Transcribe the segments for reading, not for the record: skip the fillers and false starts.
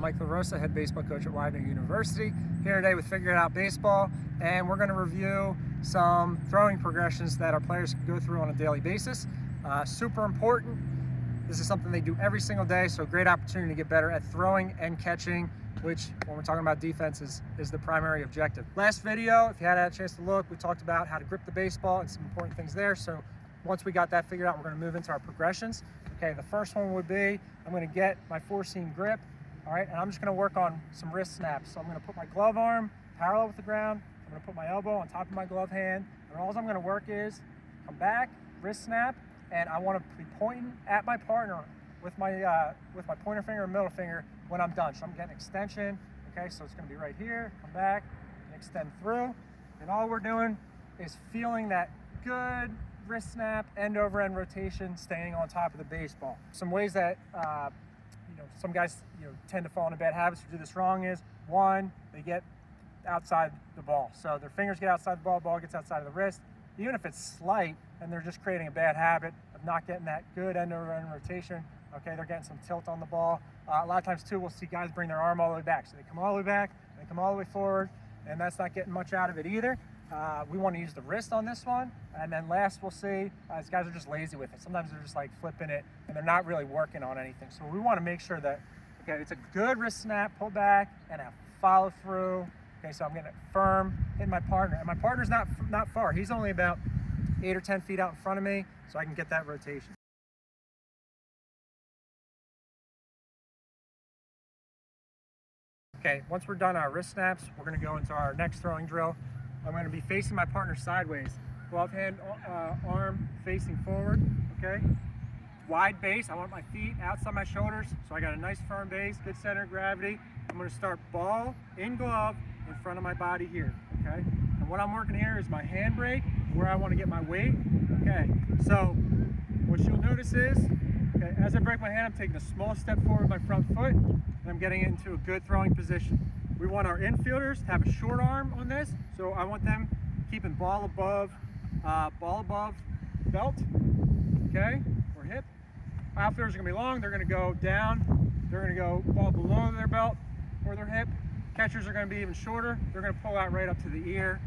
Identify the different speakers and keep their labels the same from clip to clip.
Speaker 1: Mike LaRosa, head baseball coach at Widener University, here today with Figure It Out Baseball, and we're going to review some throwing progressions that our players can go through on a daily basis. Super important. This is something they do every single day, so great opportunity to get better at throwing and catching, which, when we're talking about defense, is the primary objective. Last video, if you hadn't had a chance to look, we talked about how to grip the baseball and some important things there. So once we got that figured out, we're going to move into our progressions. Okay, the first one would be, I'm going to get my four-seam grip, all right, and I'm just going to work on some wrist snaps. So I'm going to put my glove arm parallel with the ground. I'm going to put my elbow on top of my glove hand, and all I'm going to work is come back, wrist snap, and I want to be pointing at my partner with my pointer finger and middle finger when I'm done. So I'm getting extension. Okay, so it's going to be right here. Come back and extend through, and all we're doing is feeling that good wrist snap, end over end rotation, staying on top of the baseball. Some ways that some guys tend to fall into bad habits or do this wrong is, one, they get outside the ball. So their fingers get outside the ball gets outside of the wrist. Even if it's slight, and they're just creating a bad habit of not getting that good end over end rotation. Okay, they're getting some tilt on the ball. A lot of times too, we'll see guys bring their arm all the way back. So they come all the way back, they come all the way forward, and that's not getting much out of it either. We want to use the wrist on this one. And then last we'll see, these guys are just lazy with it. Sometimes they're just like flipping it and they're not really working on anything. So we want to make sure that, okay, it's a good wrist snap, pull back, and a follow through. Okay, so I'm getting it firm, hitting my partner. And my partner's not far. He's only about 8 or 10 feet out in front of me, so I can get that rotation. Okay, once we're done our wrist snaps, we're going to go into our next throwing drill. I'm going to be facing my partner sideways. Glove hand, arm facing forward, okay? Wide base, I want my feet outside my shoulders, so I got a nice firm base, good center of gravity. I'm going to start ball in glove in front of my body here, okay? And what I'm working here is my handbrake, where I want to get my weight, okay? So what you'll notice is, okay, as I break my hand, I'm taking a small step forward with my front foot, and I'm getting into a good throwing position. We want our infielders to have a short arm on this, so I want them keeping ball above belt, okay, or hip. Outfielders are going to be long, they're going to go down, they're going to go ball below their belt or their hip. Catchers are going to be even shorter, they're going to pull out right up to the ear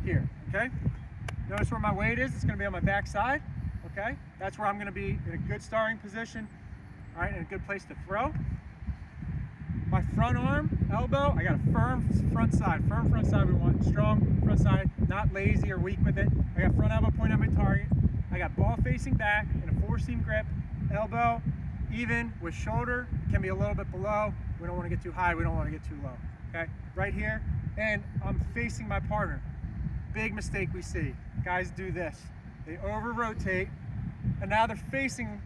Speaker 1: here, okay? Notice where my weight is, it's going to be on my back side, okay? That's where I'm going to be in a good starting position, all right, and a good place to throw. My front arm, elbow, I got a firm front side. Firm front side, we want strong front side, not lazy or weak with it. I got front elbow pointing at my target. I got ball facing back in a four-seam grip. Elbow, even with shoulder, can be a little bit below. We don't want to get too high, we don't want to get too low. Okay, right here, and I'm facing my partner. Big mistake we see. Guys do this. They over-rotate, and now they're facing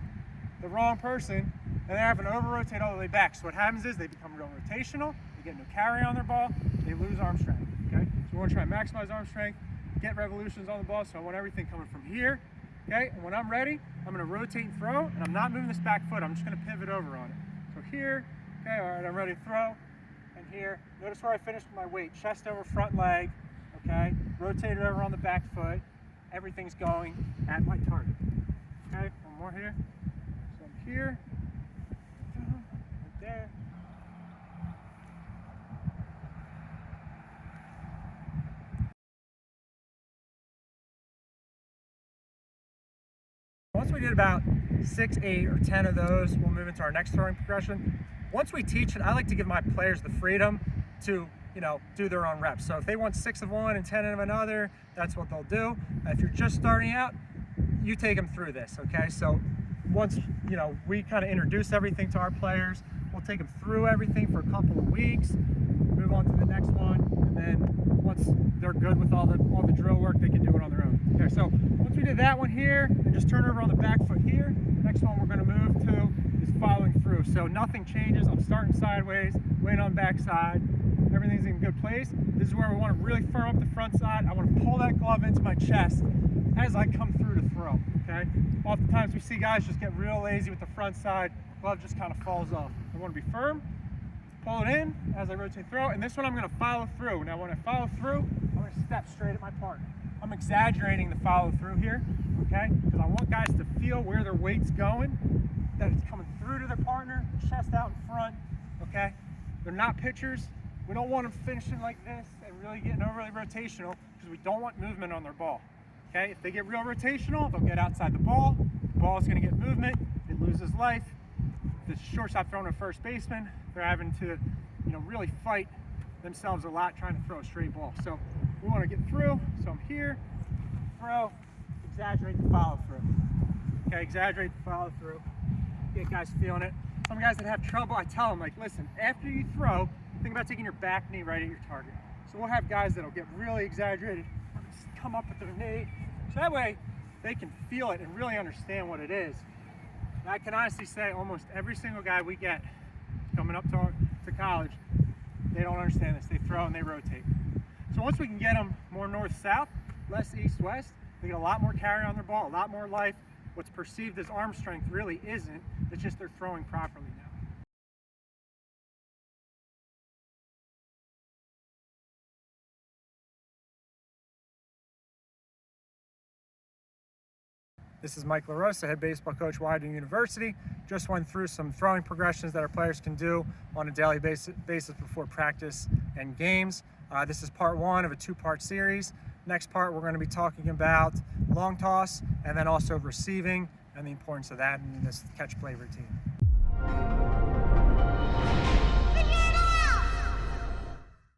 Speaker 1: the wrong person, and they're having to over-rotate all the way back. So what happens is they become real rotational, they get no carry on their ball, they lose arm strength, okay? So we want to try and maximize arm strength, get revolutions on the ball, so I want everything coming from here, okay? And when I'm ready, I'm going to rotate and throw, and I'm not moving this back foot, I'm just going to pivot over on it. So here, okay, all right, I'm ready to throw, and here, notice where I finished with my weight, chest over front leg, okay? Rotated over on the back foot, everything's going at my target, okay? One more here, so I'm here, there. Once we did about 6, 8, or 10 of those, we'll move into our next throwing progression. Once we teach it, I like to give my players the freedom to, do their own reps. So if they want 6 of one and 10 of another, that's what they'll do. If you're just starting out, you take them through this, okay? So once, we kind of introduce everything to our players, we'll take them through everything for a couple of weeks, move on to the next one, and then once they're good with all the drill work, they can do it on their own. Okay, so once we did that one here, and just turn over on the back foot here, next one we're going to move to is following through. So nothing changes. I'm starting sideways, weight on back side, everything's in good place. This is where we want to really firm up the front side. I want to pull that glove into my chest as I come through to throw, okay? Oftentimes we see guys just get real lazy with the front side, glove just kind of falls off. I want to be firm, pull it in as I rotate throw, and this one I'm going to follow through. Now when I follow through, I'm going to step straight at my partner. I'm exaggerating the follow through here, okay? Because I want guys to feel where their weight's going, that it's coming through to their partner, chest out in front, okay? They're not pitchers. We don't want them finishing like this and really getting overly rotational because we don't want movement on their ball. Okay, if they get real rotational, they'll get outside the ball. The ball is going to get movement. It loses life. The shortstop throwing a first baseman, they're having to, really fight themselves a lot trying to throw a straight ball. So we want to get through. So I'm here, throw, exaggerate the follow through. Okay, exaggerate the follow through. Get guys feeling it. Some guys that have trouble, I tell them, like, listen, after you throw, think about taking your back knee right at your target. So we'll have guys that'll get really exaggerated, come up with their knee, so that way they can feel it and really understand what it is. And I can honestly say almost every single guy we get coming up to college, they don't understand this. They throw and they rotate. So once we can get them more north-south, less east-west, they get a lot more carry on their ball, a lot more life. What's perceived as arm strength really isn't. It's just they're throwing properly now. This is Mike LaRosa, head baseball coach, Widener University. Just went through some throwing progressions that our players can do on a daily basis before practice and games. This is part one of a two-part series. Next part, we're going to be talking about long toss and then also receiving and the importance of that in this catch play routine.